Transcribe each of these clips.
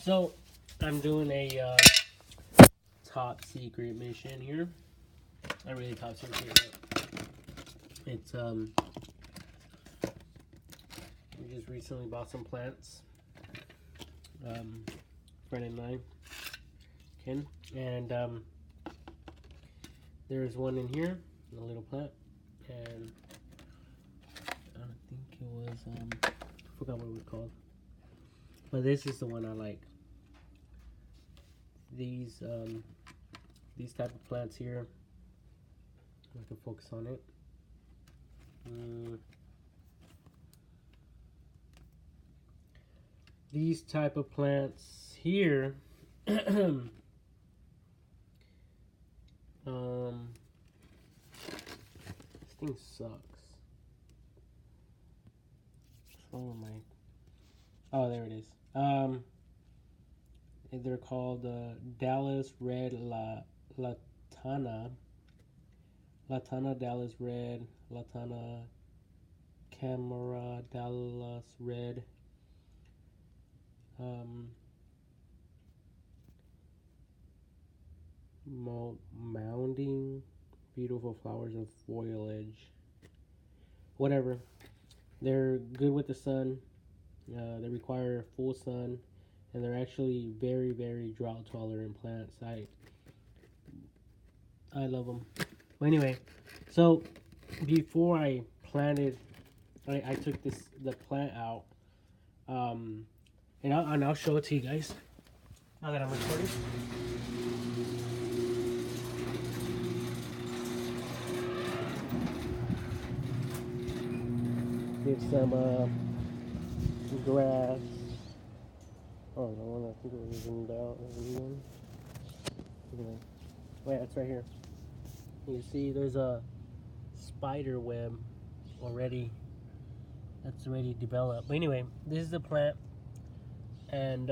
So I'm doing a top secret mission here. Not really top secret, but it's we just recently bought some plants. Friend and I, Ken, and there's one in here, a little plant, and I think it was I forgot what it was called, but this is the one I like. These type of plants here. I can focus on it. These type of plants here. This thing sucks. What's wrong with my? Oh, there it is. They're called Dallas Red Latana. Latana Dallas Red, Latana Camera Dallas Red. Mounding beautiful flowers and foliage. Whatever. They're good with the sun. They require full sun, and they're actually very, very drought tolerant plants. I love them. But anyway, so before I planted, I took the plant out, and I'll show it to you guys now that I'm recording. Give some grass. Oh, the one I think it was zoomed out. Anyway, wait, it's right here. You see, there's a spider web already that's already developed. But anyway, this is the plant, and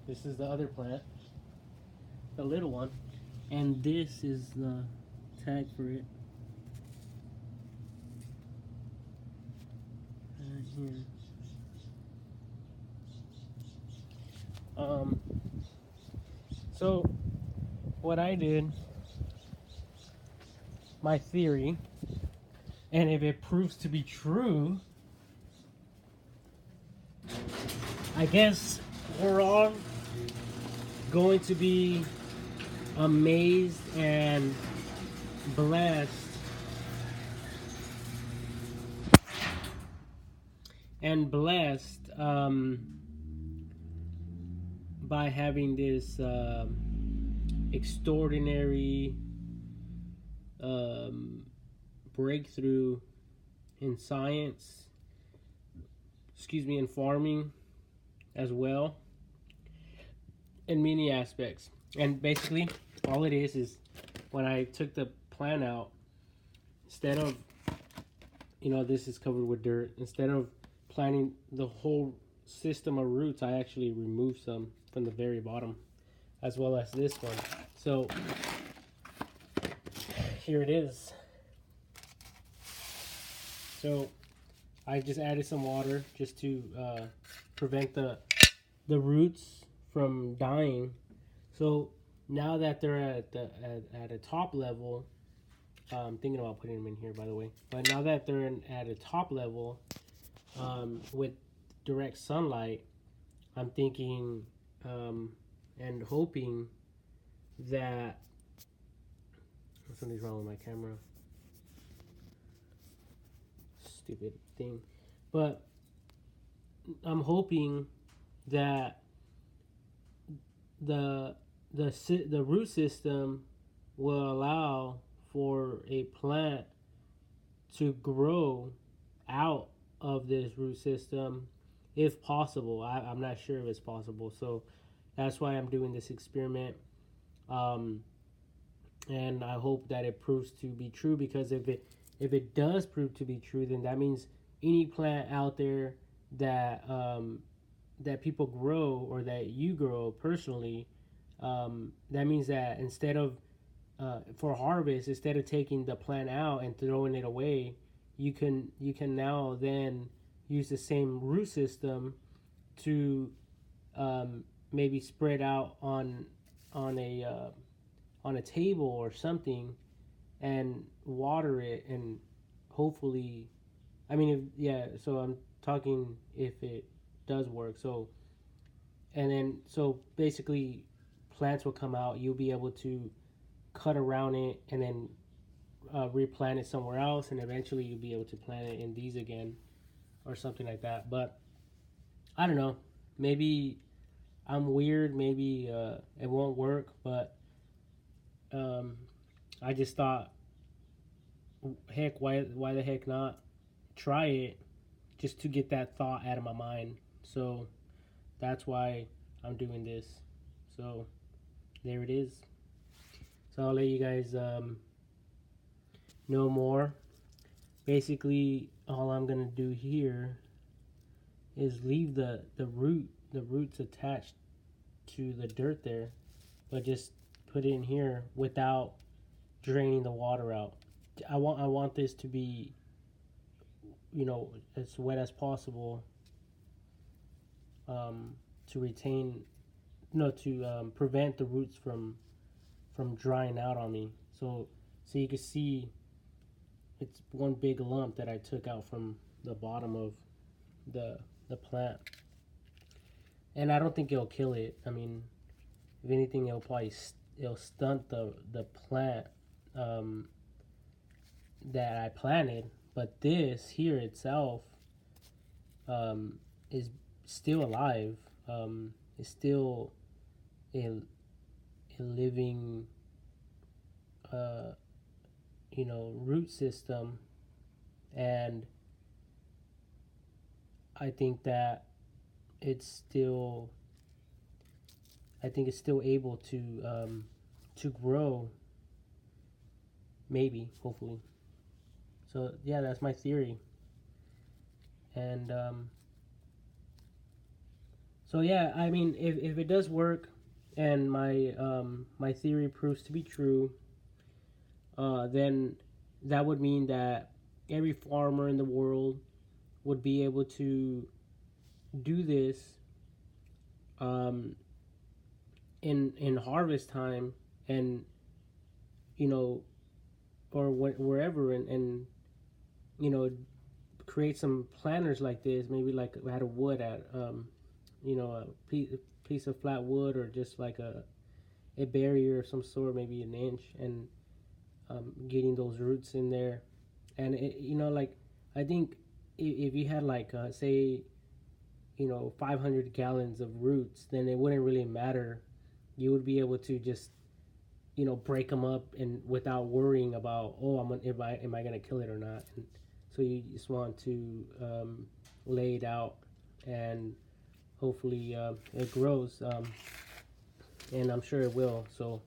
this is the other plant, the little one, and this is the tag for it. Right here. So what I did, my theory, and if it proves to be true, I guess we're all going to be amazed and blessed by having this extraordinary breakthrough in science, in farming as well, in many aspects. And basically, all it is when I took the plant out, instead of, this is covered with dirt, instead of planting the whole system of roots, I actually removed some from the very bottom, as well as this one. So here it is. So I just added some water just to prevent the roots from dying. So now that they're at a top level, I'm thinking about putting them in here, by the way. But now that they're at a top level, with direct sunlight, I'm thinking and hoping that something's wrong with my camera. Stupid thing. But I'm hoping that the root system will allow for a plant to grow out of this root system, if possible. I'm not sure if it's possible, so that's why I'm doing this experiment, and I hope that it proves to be true, because if it does prove to be true, then that means any plant out there that that people grow, or that you grow personally, that means that instead of for harvest, instead of taking the plant out and throwing it away, you can now then use the same root system to maybe spread out on a on a table or something, and water it, and hopefully, I mean, if, yeah. So I'm talking if it does work. So and then so basically, plants will come out. You'll be able to cut around it and then replant it somewhere else, and eventually you'll be able to plant it in these again or something like that. But I don't know. Maybe I'm weird. Maybe it won't work. But um, I just thought, heck, why the heck not try it just to get that thought out of my mind. So that's why I'm doing this. So there it is. So I'll let you guys know more. Basically, all I'm gonna do here is leave the roots attached to the dirt there, but just put it in here without draining the water out. I want this to be, you know, as wet as possible, to retain, no, to prevent the roots from drying out on me. So you can see it's one big lump that I took out from the bottom of the plant, and I don't think it'll kill it. I mean, if anything, it'll stunt the plant that I planted. But this here itself is still alive. It's still a living, you know, root system, and I think that it's still, I think it's still able to grow. Maybe, hopefully. So yeah, that's my theory. And so yeah, I mean, if it does work, and my theory proves to be true, then that would mean that every farmer in the world would be able to do this in harvest time, and you know, or wherever, and you know, create some planters like this, maybe like out of wood, at you know, a piece of flat wood, or just like a barrier of some sort, maybe an inch, and getting those roots in there. And it, you know, like, I think if you had like say, you know, 500 gallons of roots, then it wouldn't really matter. You would be able to just, you know, break them up, and without worrying about, oh, am I gonna kill it or not. And so you just want to lay it out, and hopefully it grows, and I'm sure it will. So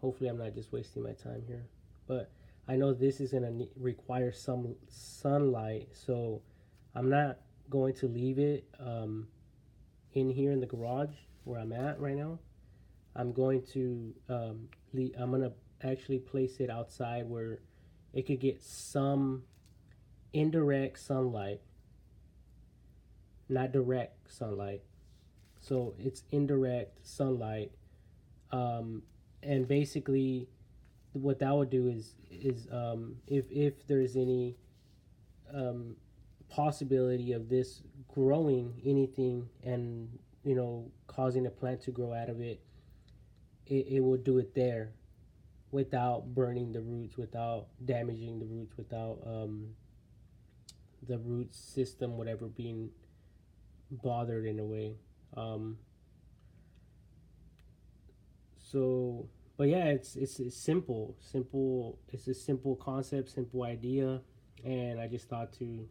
hopefully I'm not just wasting my time here. But I know this is gonna require some sunlight, so I'm not going to leave it in here in the garage where I'm at right now. I'm going to I'm gonna actually place it outside where it could get some indirect sunlight, not direct sunlight. So it's indirect sunlight, and basically, what that would do is if there's any possibility of this growing anything, and you know, causing a plant to grow out of it, it will do it there without burning the roots, without damaging the roots, without the root system, whatever, being bothered in a way. So, but yeah, it's simple. It's a simple concept, simple idea, and I just thought to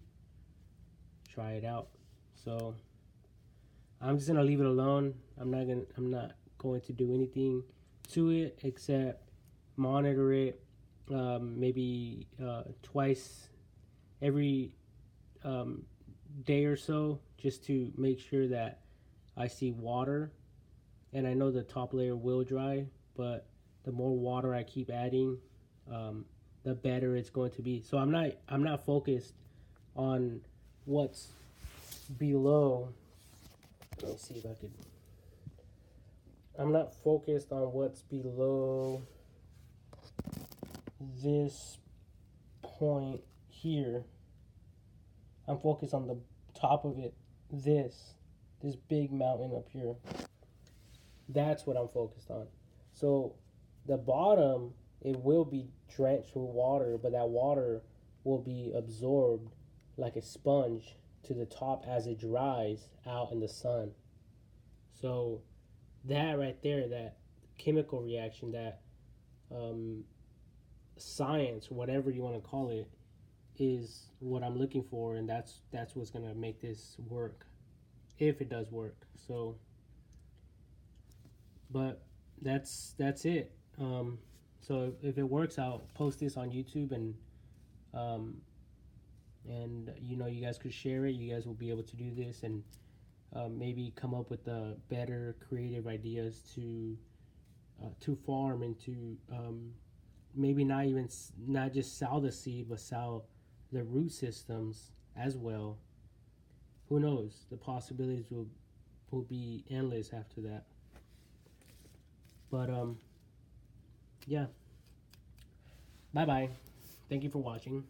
try it out. So I'm just gonna leave it alone. I'm not going to do anything to it except monitor it, maybe twice every day or so, just to make sure that I see water. And I know the top layer will dry, but the more water I keep adding, the better it's going to be. So I'm not focused on what's below. Oh, see if I could. I'm not focused on what's below this point here. I'm focused on the top of it. This big mountain up here. That's what I'm focused on. So the bottom, it will be drenched with water, but that water will be absorbed like a sponge to the top as it dries out in the sun. So that right there, that chemical reaction, that science, whatever you want to call it, is what I'm looking for, and that's what's gonna make this work, if it does work. So, but that's it. So if it works, I'll post this on YouTube, and you guys could share it. You guys will be able to do this, and maybe come up with better creative ideas to farm and to maybe not just sell the seed, but sell the root systems as well. Who knows? The possibilities will be endless after that. But yeah. Bye bye. Thank you for watching.